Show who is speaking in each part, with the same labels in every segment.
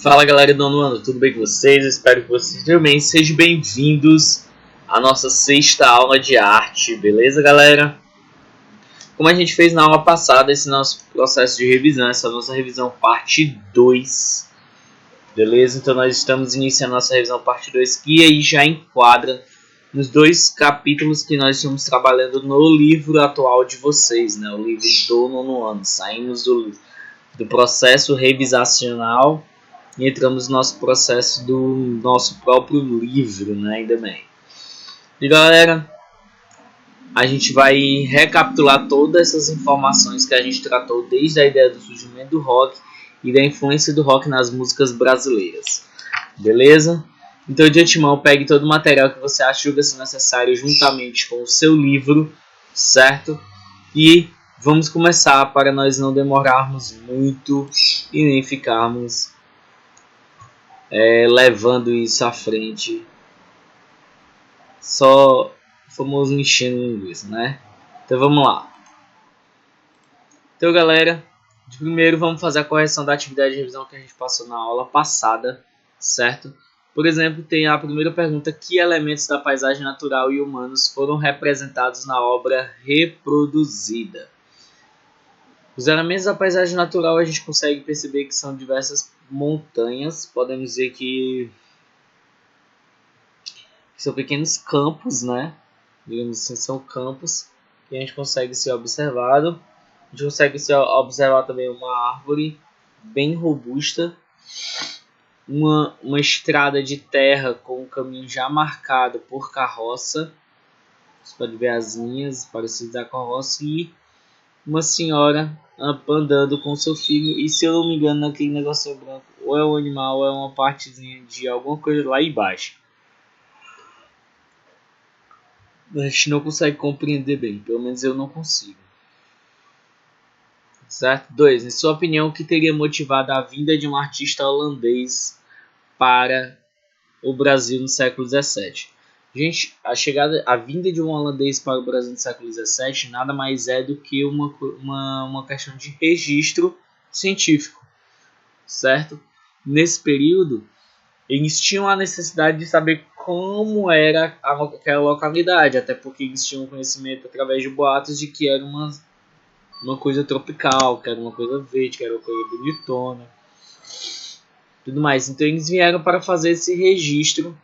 Speaker 1: Fala galera do nono ano, tudo bem com vocês? Eu espero que vocês estejam bem. Sejam bem-vindos à nossa sexta aula de arte, beleza galera? Como a gente fez na aula passada, esse nosso processo de revisão, essa nossa revisão parte 2, beleza? Então nós estamos iniciando a nossa revisão parte 2, que aí já enquadra nos dois capítulos que nós estamos trabalhando no livro atual de vocês, né? O livro do nono ano. Saímos do processo revisacional e entramos no nosso processo do nosso próprio livro, né? Ainda bem. E galera, a gente vai recapitular todas essas informações que a gente tratou desde a ideia do surgimento do rock e da influência do rock nas músicas brasileiras. Beleza? Então, de antemão, pegue todo o material que você acha julga ser necessário juntamente com o seu livro, certo? E vamos começar para nós não demorarmos muito e nem ficarmos levando isso à frente, só o famoso enchendo linguiça, né? Então vamos lá. Então galera, de primeiro vamos fazer a correção da atividade de revisão que a gente passou na aula passada, certo? Por exemplo, tem a primeira pergunta: que elementos da paisagem natural e humanos foram representados na obra reproduzida? Os elementos da paisagem natural a gente consegue perceber que são diversas montanhas, podemos dizer que são pequenos campos, né? Digamos assim, são campos que a gente consegue ser observado. A gente consegue observar também uma árvore bem robusta, uma estrada de terra com um caminho já marcado por carroça. Você pode ver as linhas parecidas da carroça e uma senhora andando com seu filho. E se eu não me engano, naquele negocinho branco, ou é um animal ou é uma partezinha de alguma coisa lá embaixo. A gente não consegue compreender bem, pelo menos eu não consigo. Certo? 2. Em sua opinião, o que teria motivado a vinda de um artista holandês para o Brasil no século XVII? Gente, a vinda de um holandês para o Brasil no século XVII nada mais é do que uma questão de registro científico, certo? Nesse período, eles tinham a necessidade de saber como era aquela localidade, até porque eles tinham conhecimento através de boatos de que era uma coisa tropical, que era uma coisa verde, que era uma coisa bonitona, tudo mais. Então eles vieram para fazer esse registro,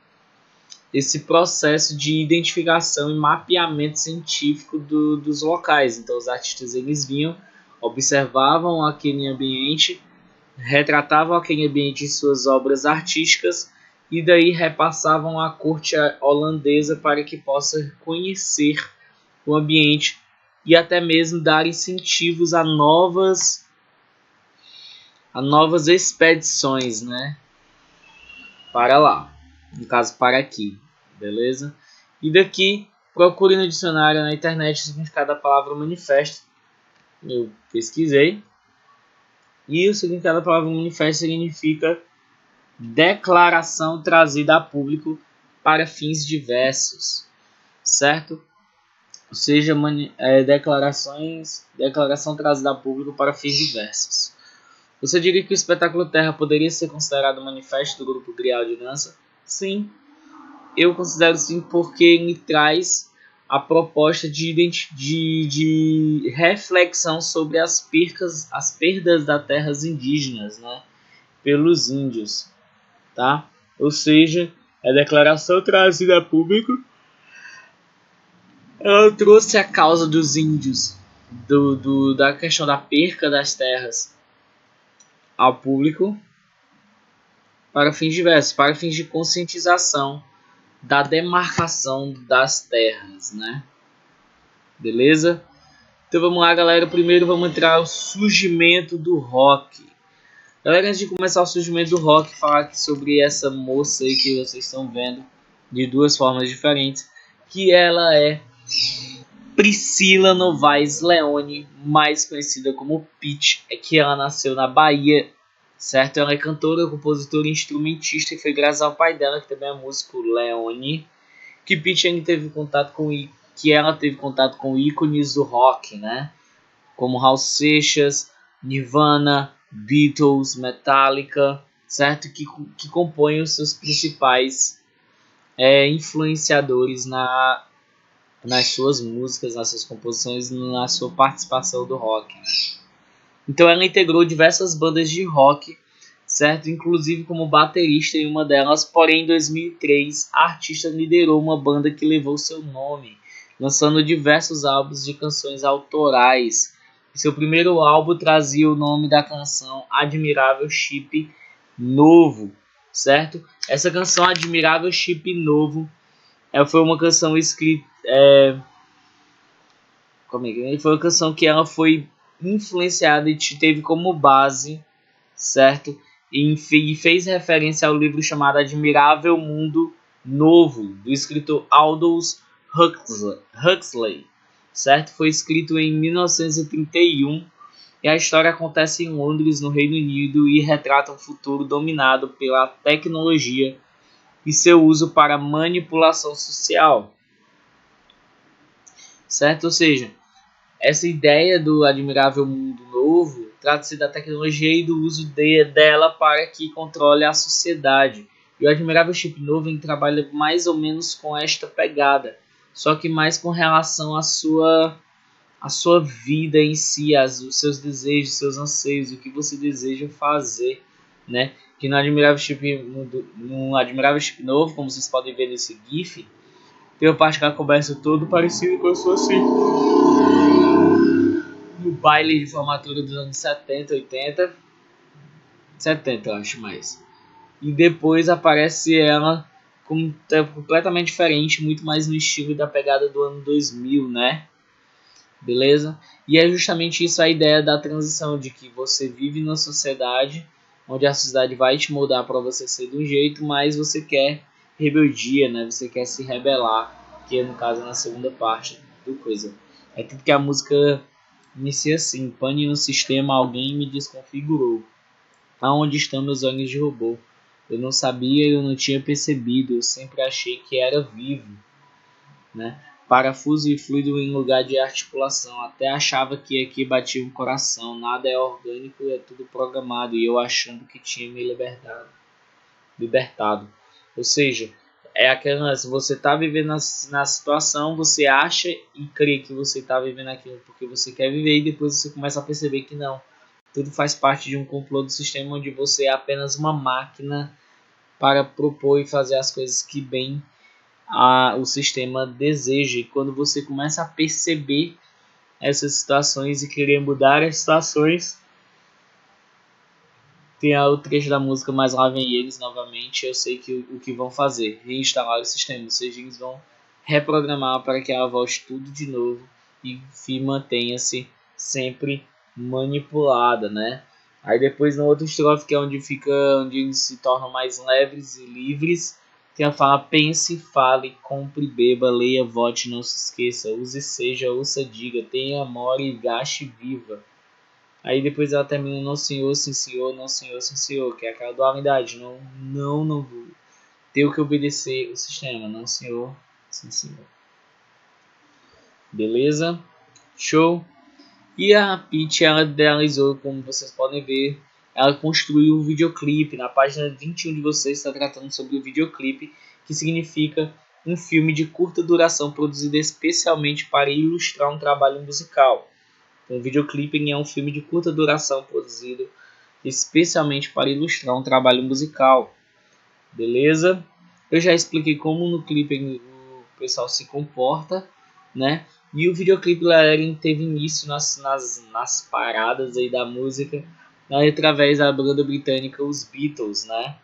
Speaker 1: esse processo de identificação e mapeamento científico dos locais. Então os artistas eles vinham, observavam aquele ambiente, retratavam aquele ambiente em suas obras artísticas e daí repassavam à corte holandesa para que possa conhecer o ambiente e até mesmo dar incentivos a novas expedições, né? Para lá, no caso para aqui, beleza? E daqui, procure no dicionário na internet o significado da palavra manifesto. Eu pesquisei. E o significado da palavra manifesto significa declaração trazida a público para fins diversos, certo? Ou seja, declaração trazida a público para fins diversos. Você diria que o espetáculo Terra poderia ser considerado um manifesto do grupo Grial de dança? Sim, eu considero sim, porque ele traz a proposta de reflexão sobre as perdas das terras indígenas, né, pelos índios, tá? Ou seja, a declaração trazida a público, ela trouxe a causa dos índios, da questão da perca das terras ao público para fins diversos, para fins de conscientização da demarcação das terras, né? Beleza? Então vamos lá, galera. Primeiro vamos entrar no surgimento do rock. Galera, antes de começar o surgimento do rock, falar sobre essa moça aí que vocês estão vendo de duas formas diferentes, que ela é Priscila Novaes Leone, mais conhecida como Pitty, que ela nasceu na Bahia, certo? Ela é cantora, compositora e instrumentista, e foi graças ao pai dela, que também é músico, Leone, que Pitty teve contato com ícones do rock, né? Como Raul Seixas, Nirvana, Beatles, Metallica, certo? Que compõem os seus principais influenciadores nas suas músicas, nas suas composições, na sua participação do rock, né? Então ela integrou diversas bandas de rock, certo? Inclusive como baterista em uma delas, porém em 2003 a artista liderou uma banda que levou seu nome, lançando diversos álbuns de canções autorais. Seu primeiro álbum trazia o nome da canção Admirável Chip Novo, certo? Essa canção Admirável Chip Novo foi uma canção escrita... Foi uma canção que ela foi influenciada e teve como base, certo? E fez referência ao livro chamado Admirável Mundo Novo, do escritor Aldous Huxley, certo? Foi escrito em 1931 e a história acontece em Londres, no Reino Unido, e retrata um futuro dominado pela tecnologia e seu uso para manipulação social, certo? Ou seja, essa ideia do Admirável Mundo Novo trata-se da tecnologia e do uso dela para que controle a sociedade. E o Admirável Chip Novo trabalha mais ou menos com esta pegada, só que mais com relação à sua vida em si, os seus desejos, seus anseios, o que você deseja fazer, né? Que no Admirável Chip Novo, como vocês podem ver nesse GIF, tem uma parte que ela começa todo parecido com a sua assim. No baile de formatura dos anos 70, 80, 70 eu acho mais. E depois aparece ela completamente diferente, muito mais no estilo da pegada do ano 2000, né? Beleza? E é justamente isso a ideia da transição, de que você vive numa sociedade onde a sociedade vai te moldar para você ser de um jeito, mas você quer rebeldia, né? Você quer se rebelar, que no caso é na segunda parte do coisa. É tudo que a música inicia assim: pane no sistema, alguém me desconfigurou. Aonde estão meus olhos de robô? Eu não sabia, eu não tinha percebido, eu sempre achei que era vivo, né? Parafuso e fluido em lugar de articulação, até achava que aqui batia um coração, nada é orgânico, é tudo programado, e eu achando que tinha me libertado. Ou seja, é aquela, se você está vivendo na situação, você acha e crê que você está vivendo aquilo porque você quer viver, e depois você começa a perceber que não. Tudo faz parte de um complô do sistema onde você é apenas uma máquina para propor e fazer as coisas que bem o sistema deseja. E quando você começa a perceber essas situações e querer mudar as situações, tem o trecho da música, mas lá vem eles novamente. Eu sei que o que vão fazer, reinstalar o sistema, ou seja, eles vão reprogramar para que ela volte tudo de novo e mantenha-se sempre manipulada, né? Aí depois no outro estrofe, que é onde eles se tornam mais leves e livres, tem a fala: pense, fale, compre, beba, leia, vote, não se esqueça, use, seja, ouça, diga, tenha, more, gaste, viva. Aí depois ela termina: não senhor, sim senhor, não senhor, sim senhor, que é aquela dualidade: não vou ter que obedecer o sistema, não senhor, sim senhor. Beleza? Show? E a Peach, ela realizou, como vocês podem ver, ela construiu o videoclipe. Na página 21 de vocês está tratando sobre o videoclipe, que significa um filme de curta duração produzido especialmente para ilustrar um trabalho musical. Então, o videoclipe é um filme de curta duração produzido especialmente para ilustrar um trabalho musical. Beleza? Eu já expliquei como no clipe o pessoal se comporta, né? E o videoclipe teve início nas paradas aí da música, né, através da banda britânica os Beatles, né?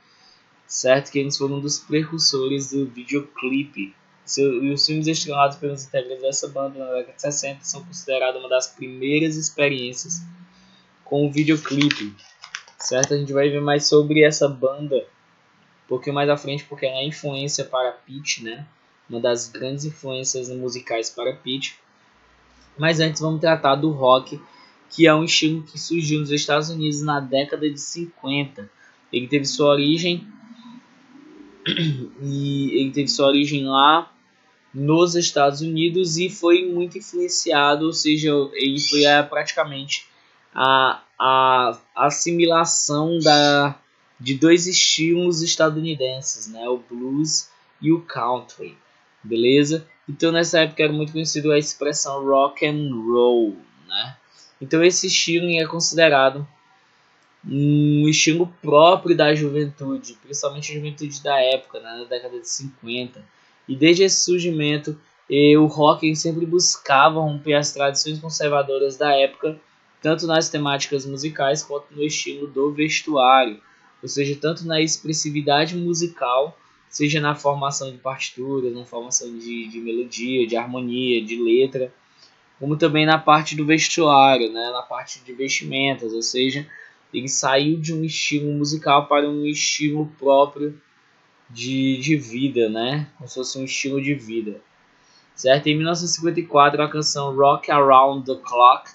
Speaker 1: Certo? Que eles foram um dos precursores do videoclipe. E os filmes estrelados pelos integrantes dessa banda na década de 60 são considerados uma das primeiras experiências com o videoclipe. Certo? A gente vai ver mais sobre essa banda um pouquinho mais à frente, porque é a influência para Peach, né? Uma das grandes influências musicais para Peach. Mas antes vamos tratar do rock, que é um estilo que surgiu nos Estados Unidos na década de 50. Ele teve sua origem lá nos Estados Unidos e foi muito influenciado, ou seja, ele foi praticamente a assimilação de dois estilos estadunidenses, né? O blues e o country, beleza? Então nessa época era muito conhecido a expressão rock and roll, né? Então esse estilo é considerado um estilo próprio da juventude, principalmente a juventude da época, né, na década de 50. E desde esse surgimento, o rock sempre buscava romper as tradições conservadoras da época, tanto nas temáticas musicais quanto no estilo do vestuário, ou seja, tanto na expressividade musical, seja na formação de partituras, na formação de melodia, de harmonia, de letra, como também na parte do vestuário, né, na parte de vestimentas, ou seja, ele saiu de um estilo musical para um estilo próprio de vida, né, como se fosse um estilo de vida, certo? Em 1954, a canção Rock Around the Clock,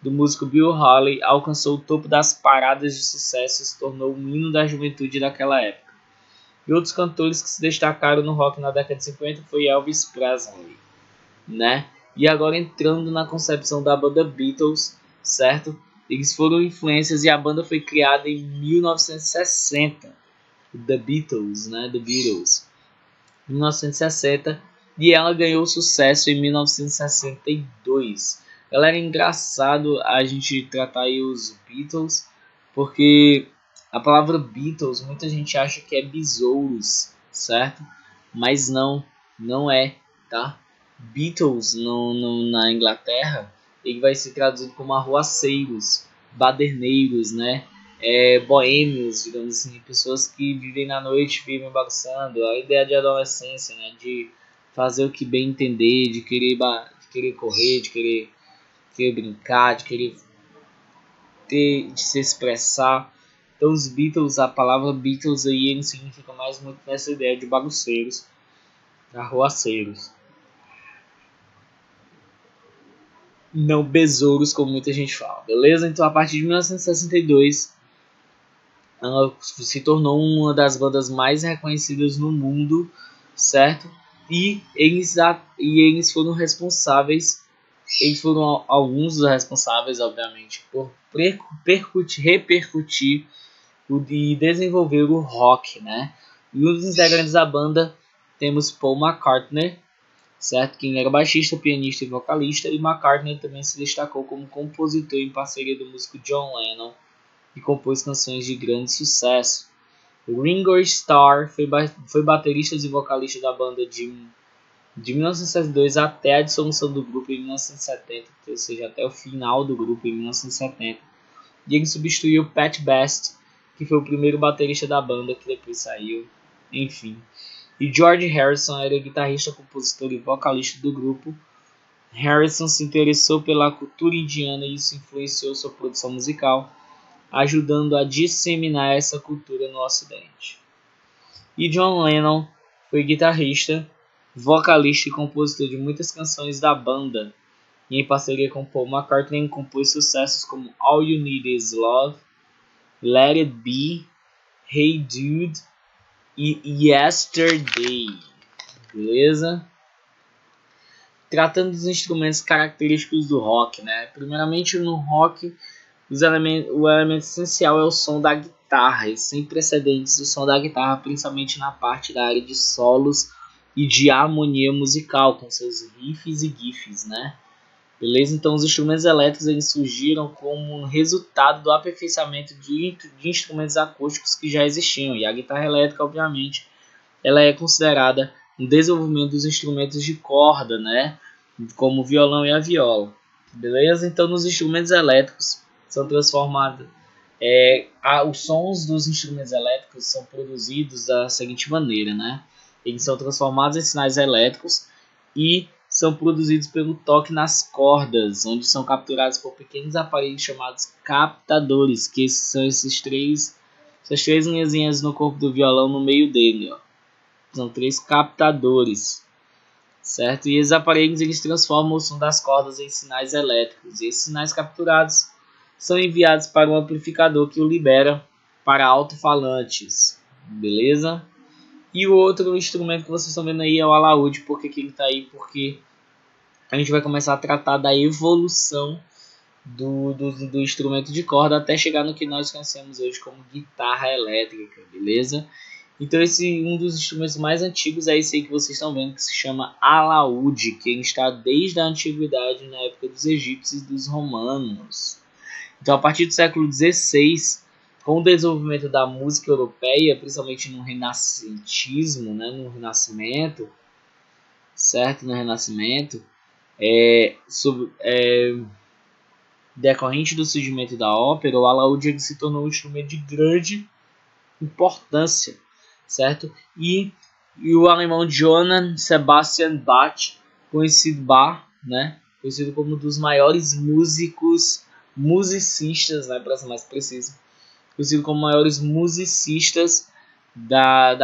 Speaker 1: do músico Bill Haley, alcançou o topo das paradas de sucesso e se tornou um hino da juventude daquela época. E outros cantores que se destacaram no rock na década de 50 foi Elvis Presley, né? E agora entrando na concepção da banda Beatles, certo? Eles foram influências e a banda foi criada em 1960. The Beatles, né? The Beatles. 1960, e ela ganhou sucesso em 1962. Galera, é engraçado a gente tratar aí os Beatles, porque a palavra Beatles muita gente acha que é besouros, certo? Mas não, não é, tá? Beatles na Inglaterra, ele vai ser traduzido como arruaceiros, baderneiros, né? Boêmios, digamos assim, pessoas que vivem na noite, vivem bagunçando, a ideia de adolescência, né? De fazer o que bem entender, de querer correr, querer brincar, de se expressar. Então os Beatles, a palavra Beatles aí, ele significa mais muito nessa ideia de bagunceiros, arruaceiros. Não besouros, como muita gente fala, beleza? Então a partir de 1962, ela se tornou uma das bandas mais reconhecidas no mundo, certo? E eles foram responsáveis, eles foram alguns dos responsáveis, obviamente, por repercutir e desenvolver o rock, né? E um dos integrantes da banda temos Paul McCartney, certo? Quem era baixista, pianista e vocalista, e McCartney também se destacou como compositor em parceria do músico John Lennon e compôs canções de grande sucesso. Ringo Starr foi baterista e vocalista da banda de 1962 até a dissolução do grupo em 1970, ou seja, até o final do grupo em 1970. E ele substituiu Pat Best, que foi o primeiro baterista da banda que depois saiu, enfim. E George Harrison era guitarrista, compositor e vocalista do grupo. Harrison se interessou pela cultura indiana e isso influenciou sua produção musical, ajudando a disseminar essa cultura no Ocidente. E John Lennon foi guitarrista, vocalista e compositor de muitas canções da banda, e em parceria com Paul McCartney compôs sucessos como All You Need Is Love, Let It Be, Hey Dude e Yesterday, beleza? Tratando dos instrumentos característicos do rock, né? Primeiramente no rock, o elemento essencial é o som da guitarra, e sem precedentes o som da guitarra, principalmente na parte da área de solos e de harmonia musical, com seus riffs e gifs, né? Beleza? Então os instrumentos elétricos eles surgiram como resultado do aperfeiçoamento de instrumentos acústicos que já existiam, e a guitarra elétrica, obviamente, ela é considerada um desenvolvimento dos instrumentos de corda, né? Como o violão e a viola. Beleza? Então nos instrumentos elétricos são transformados. Os sons dos instrumentos elétricos são produzidos da seguinte maneira, né? Eles são transformados em sinais elétricos e são produzidos pelo toque nas cordas, onde são capturados por pequenos aparelhos chamados captadores, que são essas três linhazinhas no corpo do violão no meio dele, ó. São três captadores, certo? E esses aparelhos eles transformam o som das cordas em sinais elétricos. E esses sinais capturados são enviados para o amplificador que o libera para alto-falantes, beleza? E o outro instrumento que vocês estão vendo aí é o alaúde. Por que ele está aí? Porque a gente vai começar a tratar da evolução do instrumento de corda até chegar no que nós conhecemos hoje como guitarra elétrica, beleza? Então um dos instrumentos mais antigos é esse aí que vocês estão vendo, que se chama alaúde, que está desde a antiguidade, na época dos egípcios e dos romanos. Então, a partir do século XVI, com o desenvolvimento da música europeia, principalmente no renascentismo, né, no Renascimento, certo? No Renascimento, decorrente do surgimento da ópera, o alaúde se tornou um instrumento de grande importância, certo? E o alemão Johann Sebastian Bach, conhecido como um dos maiores musicistas, né, para ser mais preciso, conhecido como maiores musicistas da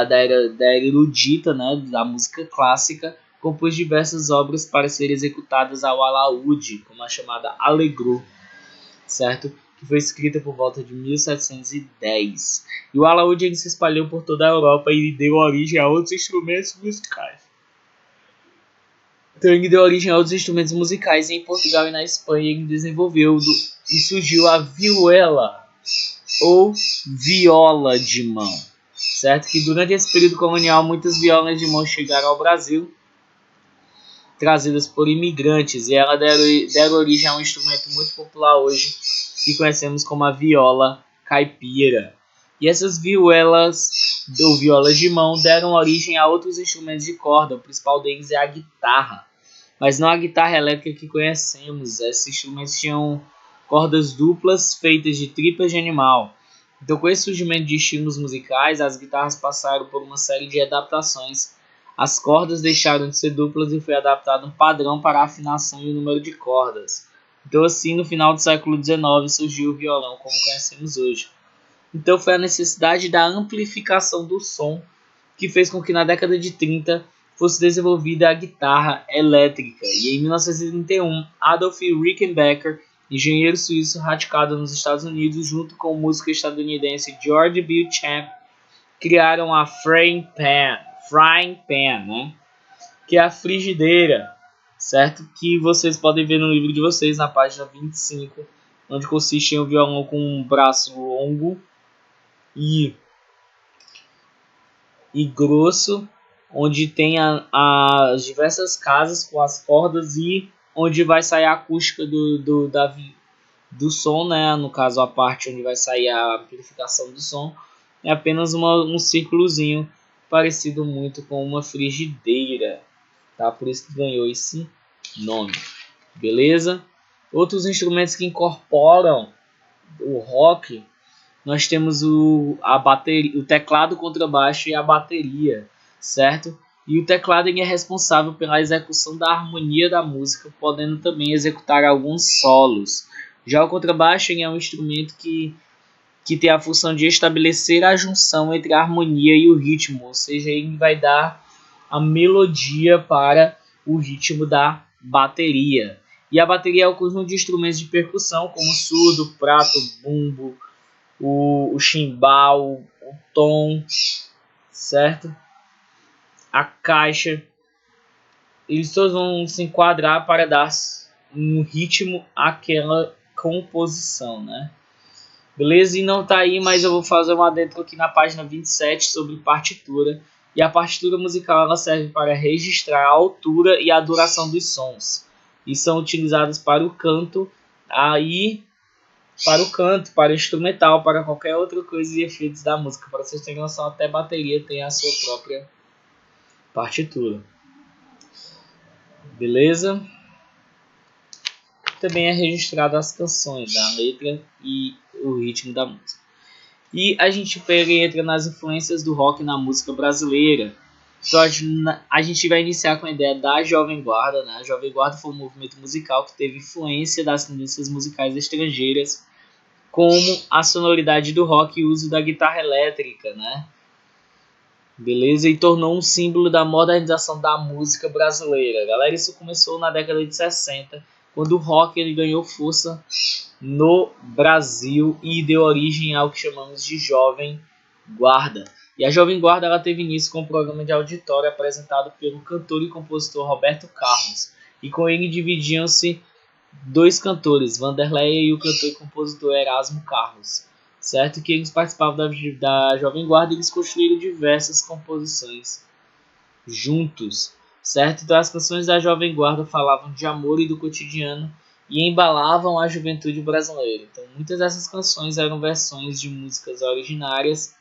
Speaker 1: era erudita, né, da música clássica, compôs diversas obras para serem executadas ao alaúde, como a chamada Allegro, certo? Que foi escrita por volta de 1710. E o alaúde ele se espalhou por toda a Europa e deu origem a outros instrumentos musicais. Então ele deu origem a outros instrumentos musicais e em Portugal e na Espanha ele desenvolveu e surgiu a vihuela ou viola de mão, certo? Que durante esse período colonial muitas violas de mão chegaram ao Brasil, trazidas por imigrantes, e elas deram origem a um instrumento muito popular hoje, que conhecemos como a viola caipira. E essas vihuelas ou violas de mão deram origem a outros instrumentos de corda, o principal deles é a guitarra, mas não a guitarra elétrica que conhecemos. Esses instrumentos tinham cordas duplas feitas de tripas de animal. Então, com esse surgimento de estilos musicais, as guitarras passaram por uma série de adaptações. As cordas deixaram de ser duplas e foi adaptado um padrão para a afinação e o número de cordas. Então, assim, no final do século XIX surgiu o violão como conhecemos hoje. Então, foi a necessidade da amplificação do som que fez com que na década de 30 fosse desenvolvida a guitarra elétrica. E em 1931, Adolf Rickenbacker, engenheiro suíço radicado nos Estados Unidos, junto com o músico estadunidense George Beauchamp, criaram a frying pan, né? Que é a frigideira, certo? Que vocês podem ver no livro de vocês, na página 25, onde consiste em um violão com um braço longo e grosso, onde tem as diversas casas com as cordas e onde vai sair a acústica do som, né? No caso, a parte onde vai sair a amplificação do som é apenas um círculozinho parecido muito com uma frigideira, tá? Por isso que ganhou esse nome, beleza? Outros instrumentos que incorporam o rock, nós temos o teclado, o contrabaixo e a bateria, certo? E o teclado ele é responsável pela execução da harmonia da música, podendo também executar alguns solos. Já o contrabaixo ele é um instrumento que tem a função de estabelecer a junção entre a harmonia e o ritmo, ou seja, ele vai dar a melodia para o ritmo da bateria. E a bateria é o conjunto de instrumentos de percussão, como surdo, prato, bumbo, o chimbal, o tom, certo? A caixa. Eles todos vão se enquadrar para dar um ritmo àquela composição, né? Beleza? E não tá aí, mas eu vou fazer um adentro aqui na página 27 sobre partitura. E a partitura musical ela serve para registrar a altura e a duração dos sons. E são utilizadas para o canto, para o instrumental, para qualquer outra coisa e efeitos da música. Para vocês terem noção, até bateria tem a sua própria partitura. Beleza? Também é registrado as canções, a letra e o ritmo da música. E a gente pega e entra nas influências do rock na música brasileira. Então a gente vai iniciar com a ideia da Jovem Guarda, né? A Jovem Guarda foi um movimento musical que teve influência das tendências musicais estrangeiras, como a sonoridade do rock e o uso da guitarra elétrica, né? Beleza? E tornou um símbolo da modernização da música brasileira. Galera, isso começou na década de 60, quando o rock ele ganhou força no Brasil e deu origem ao que chamamos de Jovem Guarda. E a Jovem Guarda ela teve início com um programa de auditório apresentado pelo cantor e compositor Roberto Carlos. E com ele dividiam-se dois cantores, Vanderleia e o cantor e compositor Erasmo Carlos, certo? Que eles participavam da Jovem Guarda e eles construíram diversas composições juntos, certo? Então as canções da Jovem Guarda falavam de amor e do cotidiano e embalavam a juventude brasileira. Então muitas dessas canções eram versões de músicas originárias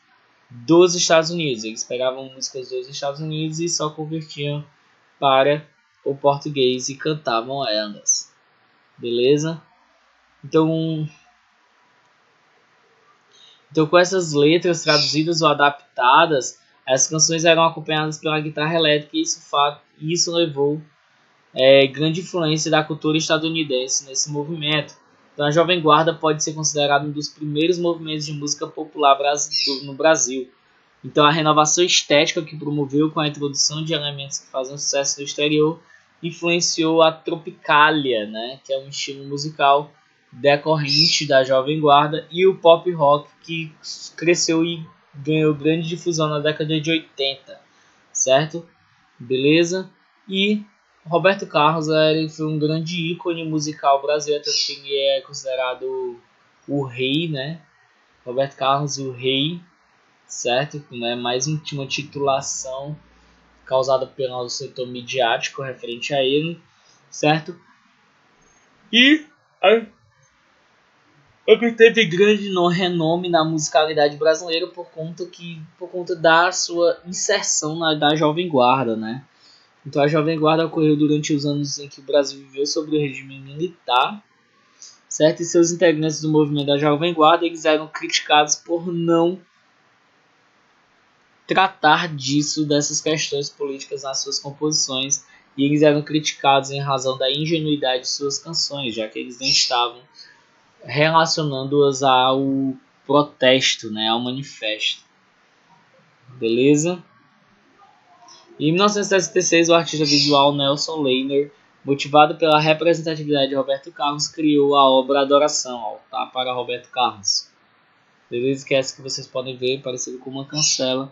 Speaker 1: dos Estados Unidos. Eles pegavam músicas dos Estados Unidos e só convertiam para o português e cantavam elas. Beleza? Então, com essas letras traduzidas ou adaptadas, as canções eram acompanhadas pela guitarra elétrica e isso levou grande influência da cultura estadunidense nesse movimento. Então, a Jovem Guarda pode ser considerada um dos primeiros movimentos de música popular no Brasil. Então, a renovação estética que promoveu com a introdução de elementos que faziam sucesso no exterior influenciou a Tropicália, né, que é um estilo musical decorrente da Jovem Guarda, e o pop rock, que cresceu e ganhou grande difusão na década de 80, certo? Beleza? E Roberto Carlos ele foi um grande ícone musical brasileiro, tanto que ele é considerado o rei, né? Roberto Carlos, o rei, certo? Né? Mais uma titulação causada pelo setor midiático referente a ele, certo? E ele teve grande renome na musicalidade brasileira por conta da sua inserção da Jovem Guarda, né? Então a Jovem Guarda ocorreu durante os anos em que o Brasil viveu sob o regime militar, certo? E seus integrantes do movimento da Jovem Guarda eles eram criticados por não tratar dessas questões políticas nas suas composições, e eles eram criticados em razão da ingenuidade de suas canções, já que eles não estavam relacionando-as ao protesto, né, ao manifesto. Beleza? Em 1966, o artista visual Nelson Leiner, motivado pela representatividade de Roberto Carlos, criou a obra Adoração, Altar para Roberto Carlos. Beleza? Que é essa que vocês podem ver, parecido com uma cancela,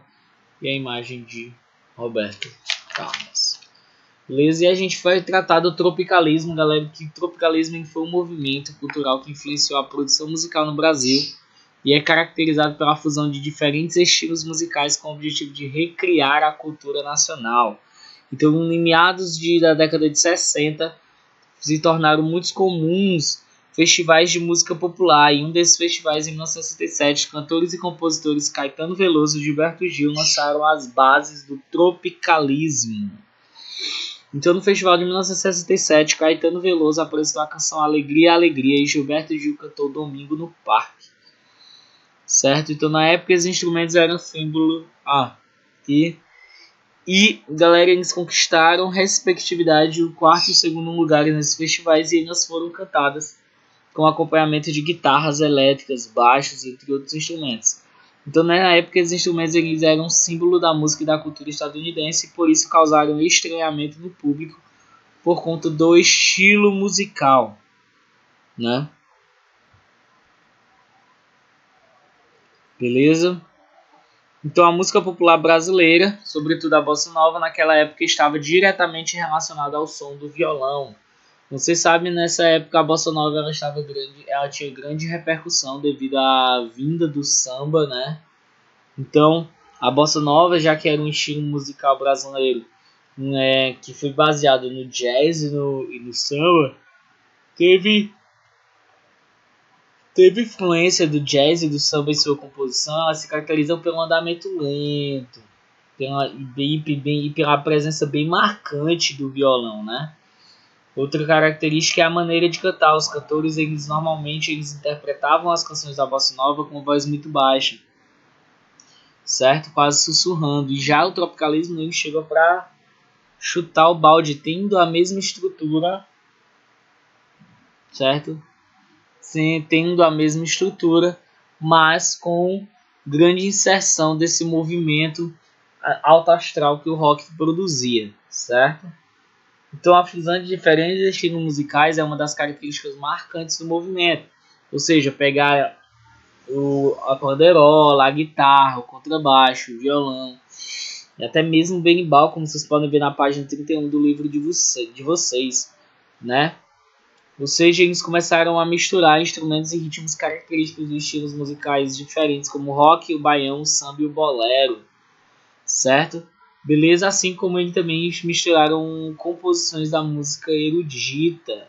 Speaker 1: e a imagem de Roberto Carlos. Beleza? E a gente vai tratar do tropicalismo, galera, que tropicalismo foi um movimento cultural que influenciou a produção musical no Brasil e é caracterizado pela fusão de diferentes estilos musicais com o objetivo de recriar a cultura nacional. Então, em meados da década de 60, se tornaram muito comuns festivais de música popular. E um desses festivais, em 1967, cantores e compositores Caetano Veloso e Gilberto Gil lançaram as bases do tropicalismo. Então, no festival de 1967, Caetano Veloso apresentou a canção Alegria, Alegria e Gilberto Gil cantou Domingo no Parque. Certo? Então, na época, os instrumentos eram símbolo e galera, eles conquistaram respectividade o quarto e o segundo lugar nesses festivais e elas foram cantadas com acompanhamento de guitarras elétricas, baixos, entre outros instrumentos. Então, na época, os instrumentos eles eram símbolo da música e da cultura estadunidense e por isso causaram estranhamento no público por conta do estilo musical, né? Beleza? Então, a música popular brasileira, sobretudo a bossa nova, naquela época estava diretamente relacionada ao som do violão. Você sabe, nessa época a bossa nova ela tinha grande repercussão devido à vinda do samba, né? Então, a bossa nova, já que era um estilo musical brasileiro, né, que foi baseado no jazz e no samba, teve influência do jazz e do samba em sua composição. Elas se caracterizam pelo andamento lento, e pela presença bem marcante do violão, né? Outra característica é a maneira de cantar. Os cantores, normalmente interpretavam as canções da bossa nova com voz muito baixa, certo? Quase sussurrando. E já o tropicalismo ele chega para chutar o balde, tendo a mesma estrutura, certo? Tendo a mesma estrutura, mas com grande inserção desse movimento alto astral que o rock produzia, certo? Então a fusão de diferentes estilos musicais é uma das características marcantes do movimento, ou seja, pegar a panderola, a guitarra, o contrabaixo, o violão, e até mesmo o berimbau, como vocês podem ver na página 31 do livro de vocês, né? Ou seja, eles começaram a misturar instrumentos e ritmos característicos de estilos musicais diferentes, como o rock, o baião, o samba e o bolero, certo? Beleza? Assim como eles também misturaram composições da música erudita,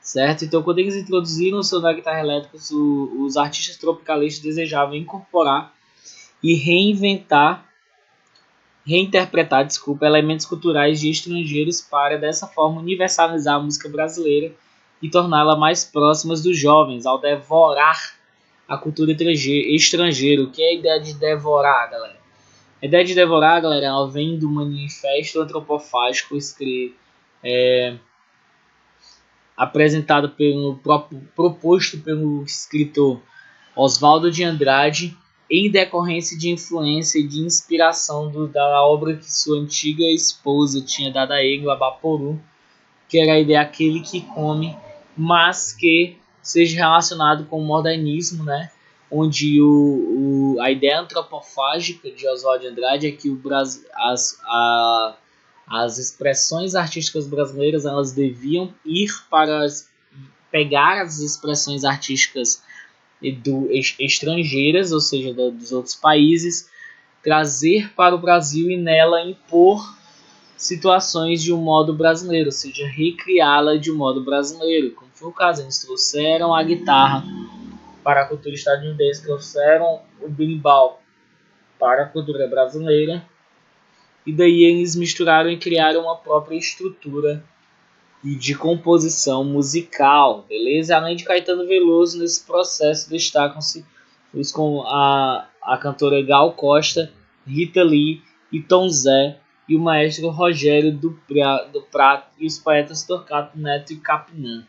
Speaker 1: certo? Então, quando eles introduziram o som da guitarra elétrica, os artistas tropicalistas desejavam incorporar e reinterpretar, elementos culturais de estrangeiros para, dessa forma, universalizar a música brasileira e torná-la mais próxima dos jovens, ao devorar a cultura estrangeira. O que é a ideia de devorar, galera? A ideia de devorar, galera, ela vem do manifesto antropofágico apresentado proposto pelo escritor Oswaldo de Andrade, em decorrência de influência e de inspiração da obra que sua antiga esposa tinha dado a ele, o Abaporu, que era a ideia aquele que come, mas que seja relacionado com o modernismo, né? Onde a ideia antropofágica de Oswaldo de Andrade é que as expressões artísticas brasileiras elas deviam ir para pegar as expressões artísticas estrangeiras, ou seja, dos outros países, trazer para o Brasil e nela impor situações de um modo brasileiro, ou seja, recriá-la de um modo brasileiro, como foi o caso. Eles trouxeram a guitarra para a cultura estadunidense, trouxeram o berimbau para a cultura brasileira, e daí eles misturaram e criaram uma própria estrutura de composição musical, beleza? Além de Caetano Veloso, nesse processo destacam-se a cantora Gal Costa, Rita Lee e Tom Zé, e o maestro Rogério do Prato e os poetas Torquato Neto e Capinã,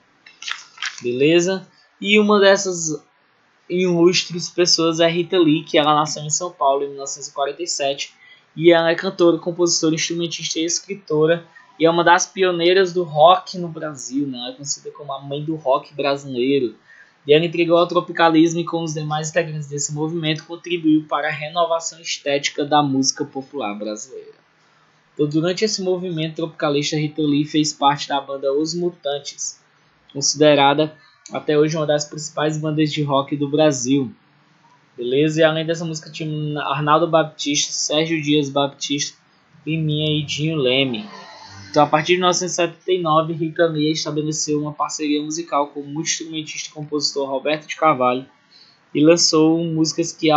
Speaker 1: beleza? E uma dessas ilustres pessoas é Rita Lee, que ela nasceu em São Paulo em 1947, e ela é cantora, compositora, instrumentista e escritora, e é uma das pioneiras do rock no Brasil, né? Ela é conhecida como a mãe do rock brasileiro. E ela entregou ao tropicalismo e com os demais integrantes desse movimento contribuiu para a renovação estética da música popular brasileira. Então, durante esse movimento tropicalista, Rita Lee fez parte da banda Os Mutantes, considerada até hoje uma das principais bandas de rock do Brasil. Beleza? E além dessa música tinha Arnaldo Baptista, Sérgio Dias Baptista, Liminha e Dinho Leme. Então, a partir de 1979, Rita Lee estabeleceu uma parceria musical com o multi-instrumentista e compositor Roberto de Carvalho e lançou músicas que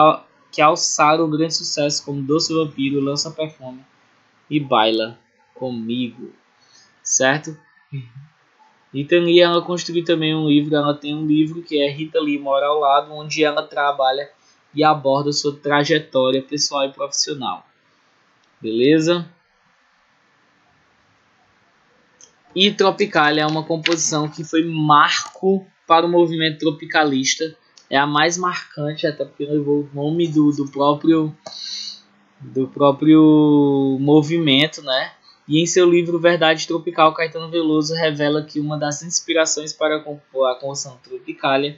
Speaker 1: alçaram um grande sucesso, como Doce Vampiro, Lança Perfume e Baila Comigo, certo? Rita Lee, ela construiu também um livro, ela tem um livro que é Rita Lee Mora ao Lado, onde ela trabalha e aborda sua trajetória pessoal e profissional, beleza? E Tropicalia é uma composição que foi marco para o movimento tropicalista. É a mais marcante, até porque levou o nome do próprio movimento, né? E em seu livro Verdade Tropical, Caetano Veloso revela que uma das inspirações para compor a composição Tropicalia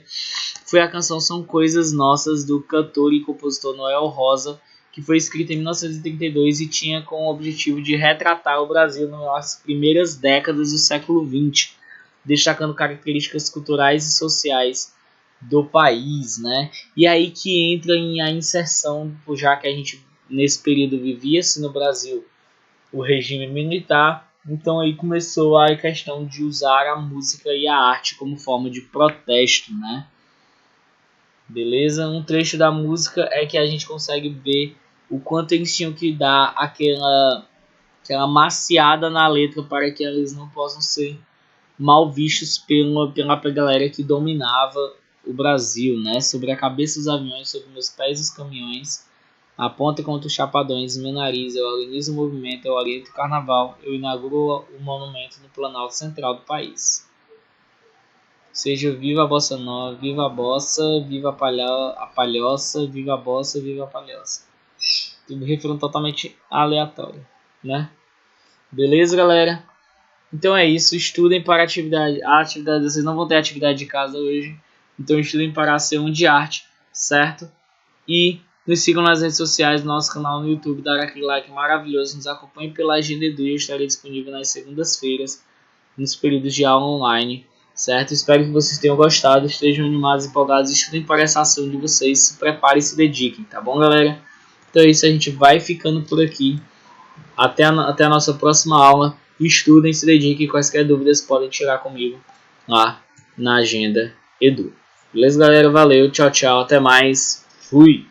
Speaker 1: foi a canção São Coisas Nossas, do cantor e compositor Noel Rosa, que foi escrita em 1932 e tinha como objetivo de retratar o Brasil nas primeiras décadas do século XX, destacando características culturais e sociais do país, né? E aí que entra a inserção, já que a gente nesse período vivia-se no Brasil o regime militar, então aí começou a questão de usar a música e a arte como forma de protesto, né? Beleza? Um trecho da música é que a gente consegue ver o quanto eles tinham que dar aquela maciada na letra para que eles não possam ser mal vistos pela galera que dominava o Brasil, né? Sobre a cabeça dos aviões, sobre meus pés os caminhões, aponta contra os chapadões, meu nariz, eu organizo o movimento, eu oriento o carnaval, eu inauguro o monumento no Planalto Central do país. Seja viva a bossa nova, viva a bossa, viva a palhoça, viva a bossa, viva a palhoça. Tudo refrão totalmente aleatório, né? Beleza, galera? Então é isso, estudem para a atividade. Vocês não vão ter atividade de casa hoje, então estudem para a C1 de arte, certo? E nos sigam nas redes sociais, no nosso canal no YouTube, dar aquele like maravilhoso, nos acompanhem pela Agenda Edu, eu estarei disponível nas segundas-feiras, nos períodos de aula online, certo? Espero que vocês tenham gostado, estejam animados, empolgados, estudem para essa ação de vocês, se preparem e se dediquem, tá bom, galera? Então é isso, a gente vai ficando por aqui. Até a nossa próxima aula. Estudem, se dediquem. Quaisquer dúvidas podem tirar comigo lá na Agenda Edu. Beleza, galera? Valeu, tchau, tchau. Até mais. Fui!